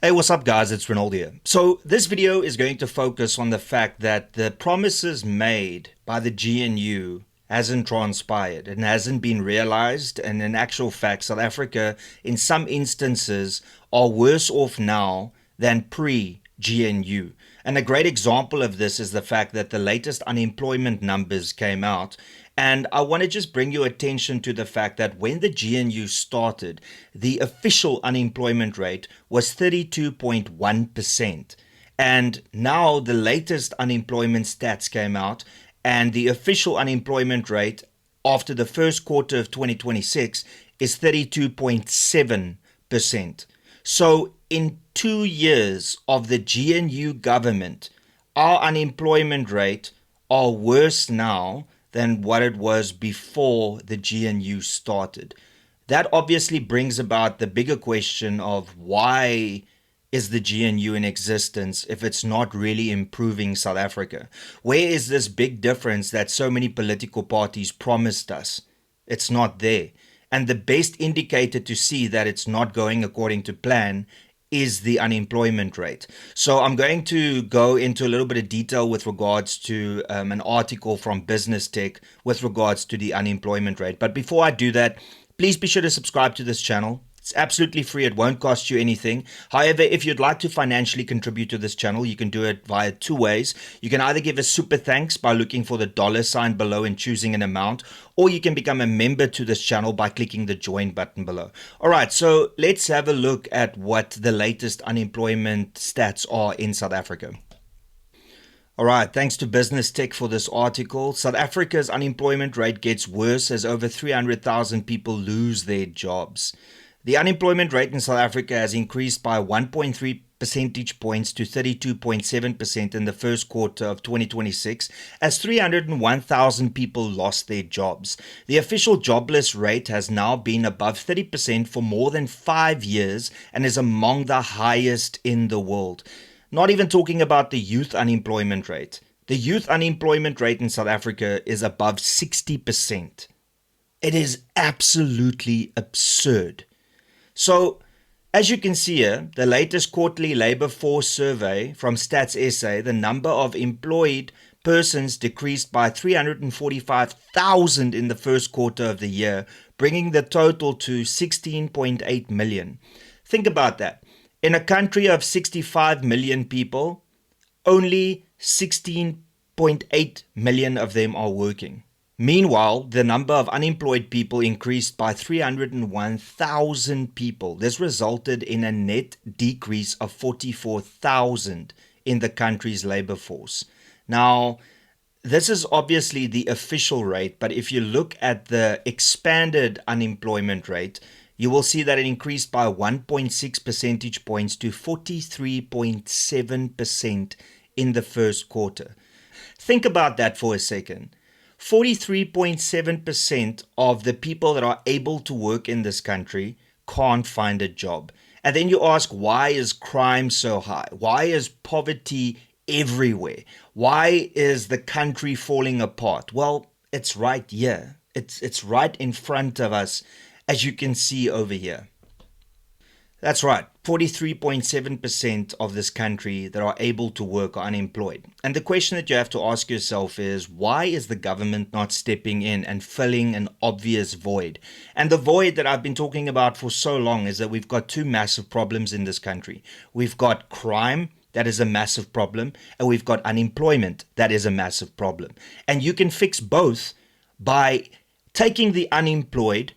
Hey, what's up guys? It's Renaldo here. So this video is going to focus on the fact that the promises made by the GNU hasn't transpired and hasn't been realized, and in actual fact South Africa in some instances are worse off now than pre-GNU. And a great example of this is the fact that the latest unemployment numbers came out. And I want to just bring your attention to the fact that when the GNU started, the official unemployment rate was 32.1%. And now the latest unemployment stats came out, and the official unemployment rate after the first quarter of 2026 is 32.7%. So in 2 years of the GNU government, our unemployment rate are worse now than what it was before the GNU started. That obviously brings about the bigger question of why is the GNU in existence if it's not really improving South Africa? Where is this big difference that so many political parties promised us? It's not there. And the best indicator to see that it's not going according to plan is the unemployment rate. So I'm going to go into a little bit of detail with regards to an article from Business Tech with regards to the unemployment rate. But before I do that, please be sure to subscribe to this channel. It's absolutely free. It won't cost you anything. However, if you'd like to financially contribute to this channel, you can do it via two ways. You can either give a super thanks by looking for the dollar sign below and choosing an amount, or you can become a member to this channel by clicking the join button below. All right, so let's have a look at what the latest unemployment stats are in South Africa. All right, thanks to Business Tech for this article. South Africa's unemployment rate gets worse as over 300,000 people lose their jobs. The unemployment rate in South Africa has increased by 1.3 percentage points to 32.7% in the first quarter of 2026 as 301,000 people lost their jobs. The official jobless rate has now been above 30% for more than 5 years and is among the highest in the world. Not even talking about the youth unemployment rate. The youth unemployment rate in South Africa is above 60%. It is absolutely absurd. So, as you can see here, the latest quarterly labor force survey from Stats SA, the number of employed persons decreased by 345,000 in the first quarter of the year, bringing the total to 16.8 million. Think about that. In a country of 65 million people, only 16.8 million of them are working. Meanwhile, the number of unemployed people increased by 301,000 people. This resulted in a net decrease of 44,000 in the country's labor force. Now, this is obviously the official rate, but if you look at the expanded unemployment rate, you will see that it increased by 1.6 percentage points to 43.7% in the first quarter. Think about that for a second. 43.7% of the people that are able to work in this country can't find a job. And then you ask, why is crime so high? Why is poverty everywhere? Why is the country falling apart? Well, it's right here. It's right in front of us, as you can see over here. That's right, 43.7% of this country that are able to work are unemployed. And the question that you have to ask yourself is, why is the government not stepping in and filling an obvious void? And the void that I've been talking about for so long is that we've got two massive problems in this country. We've got crime, that is a massive problem, and we've got unemployment, that is a massive problem. And you can fix both by taking the unemployed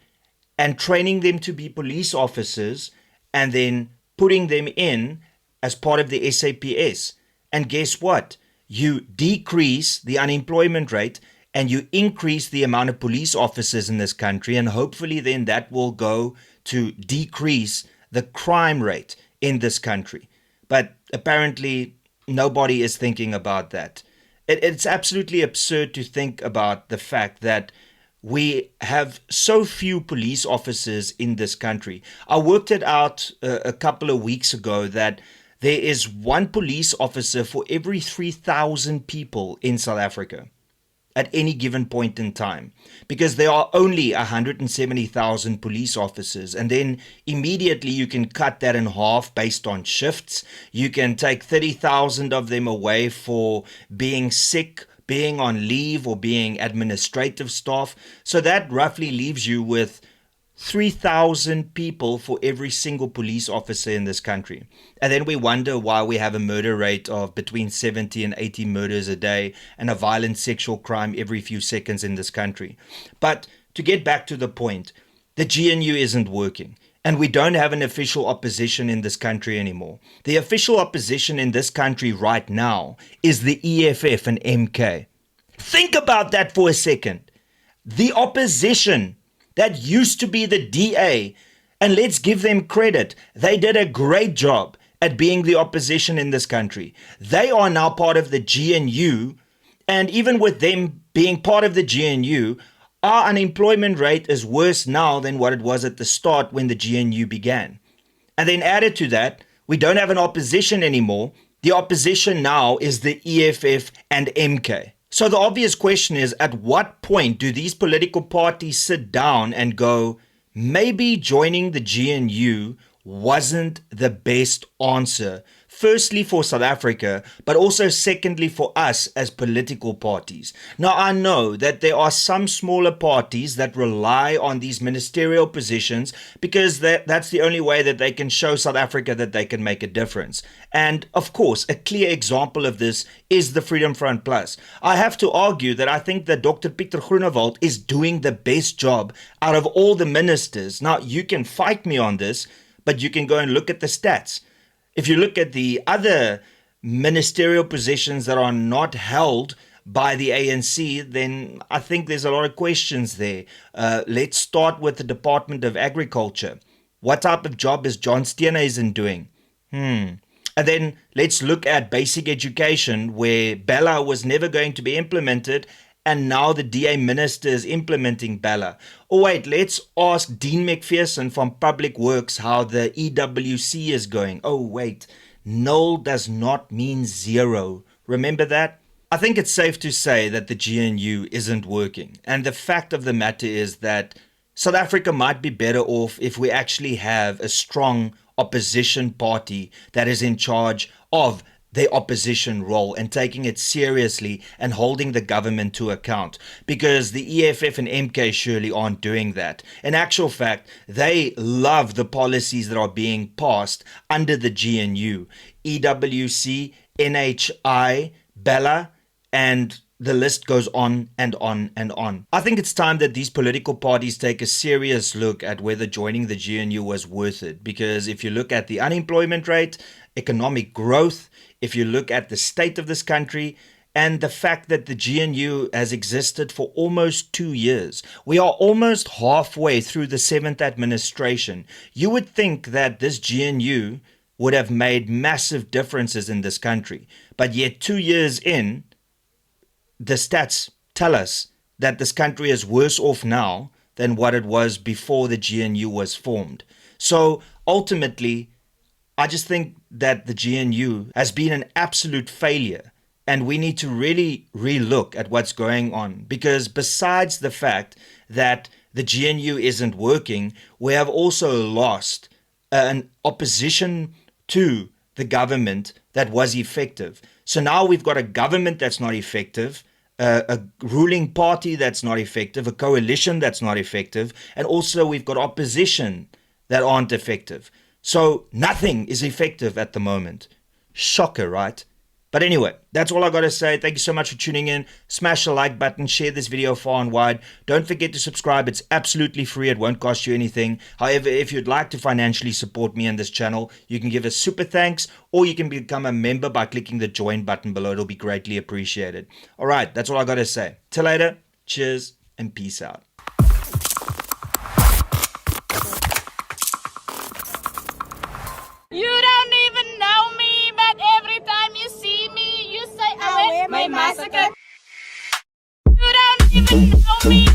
and training them to be police officers and then putting them in as part of the SAPS. And guess what? You decrease the unemployment rate and you increase the amount of police officers in this country, and hopefully then that will go to decrease the crime rate in this country. But apparently nobody is thinking about that. It's absolutely absurd to think about the fact that we have so few police officers in this country. I worked it out a couple of weeks ago that there is one police officer for every 3,000 people in South Africa. at any given point in time, because there are only 170,000 police officers, and then immediately you can cut that in half based on shifts. You can take 30,000 of them away for being sick, being on leave, or being administrative staff. So that roughly leaves you with 3,000 people for every single police officer in this country. And then we wonder why we have a murder rate of between 70 and 80 murders a day and a violent sexual crime every few seconds in this country. But to get back to the point, the GNU isn't working. And we don't have an official opposition in this country anymore. The official opposition in this country right now is the EFF and MK. Think about that for a second. The opposition that used to be the DA, and let's give them credit, they did a great job at being the opposition in this country. They are now part of the GNU, and even with them being part of the GNU, our unemployment rate is worse now than what it was at the start when the GNU began. And then added to that, we don't have an opposition anymore. The opposition now is the EFF and MK. So the obvious question is, at what point do these political parties sit down and go, maybe joining the GNU wasn't the best answer, firstly for South Africa, but also secondly for us as political parties. Now, I know that there are some smaller parties that rely on these ministerial positions because that's the only way that they can show South Africa that they can make a difference. And of course, a clear example of this is the Freedom Front Plus. I have to argue that I think that Dr. Pieter Groenewald is doing the best job out of all the ministers. Now, you can fight me on this, but you can go and look at the stats. If you look at the other ministerial positions that are not held by the ANC, then I think there's a lot of questions there. Let's start with the Department of Agriculture. What type of job is John Steenhuisen doing? And then let's look at basic education, where Bella was never going to be implemented, and now the DA minister is implementing Bella. Oh wait, let's ask Dean McPherson from Public Works how the EWC is going. Oh wait, null does not mean zero. Remember that? I think it's safe to say that the GNU isn't working. And the fact of the matter is that South Africa might be better off if we actually have a strong opposition party that is in charge of their opposition role and taking it seriously and holding the government to account, because the EFF and MK surely aren't doing that. In actual fact, they love the policies that are being passed under the GNU, EWC, NHI, Bella, and the list goes on and on and on. I think it's time that these political parties take a serious look at whether joining the GNU was worth it, because if you look at the unemployment rate, economic growth, if you look at the state of this country, and the fact that the GNU has existed for almost 2 years, we are almost halfway through the 7th administration. You would think that this GNU would have made massive differences in this country. But yet 2 years in, the stats tell us that this country is worse off now than what it was before the GNU was formed. So ultimately, I just think that the GNU has been an absolute failure, and we need to really relook at what's going on, because besides the fact that the GNU isn't working, we have also lost an opposition to the government that was effective. So now we've got a government that's not effective, a ruling party that's not effective, a coalition that's not effective, and also we've got opposition that aren't effective. So nothing is effective at the moment. Shocker, right? But anyway, that's all I got to say. Thank you so much for tuning in. Smash the like button, share this video far and wide. Don't forget to subscribe. It's absolutely free. It won't cost you anything. However, if you'd like to financially support me and this channel, you can give a super thanks, or you can become a member by clicking the join button below. It'll be greatly appreciated. All right, that's all I got to say. Till later, cheers and peace out. You don't even know me, but every time you see me, you say, I wear my massacre. You don't even know me.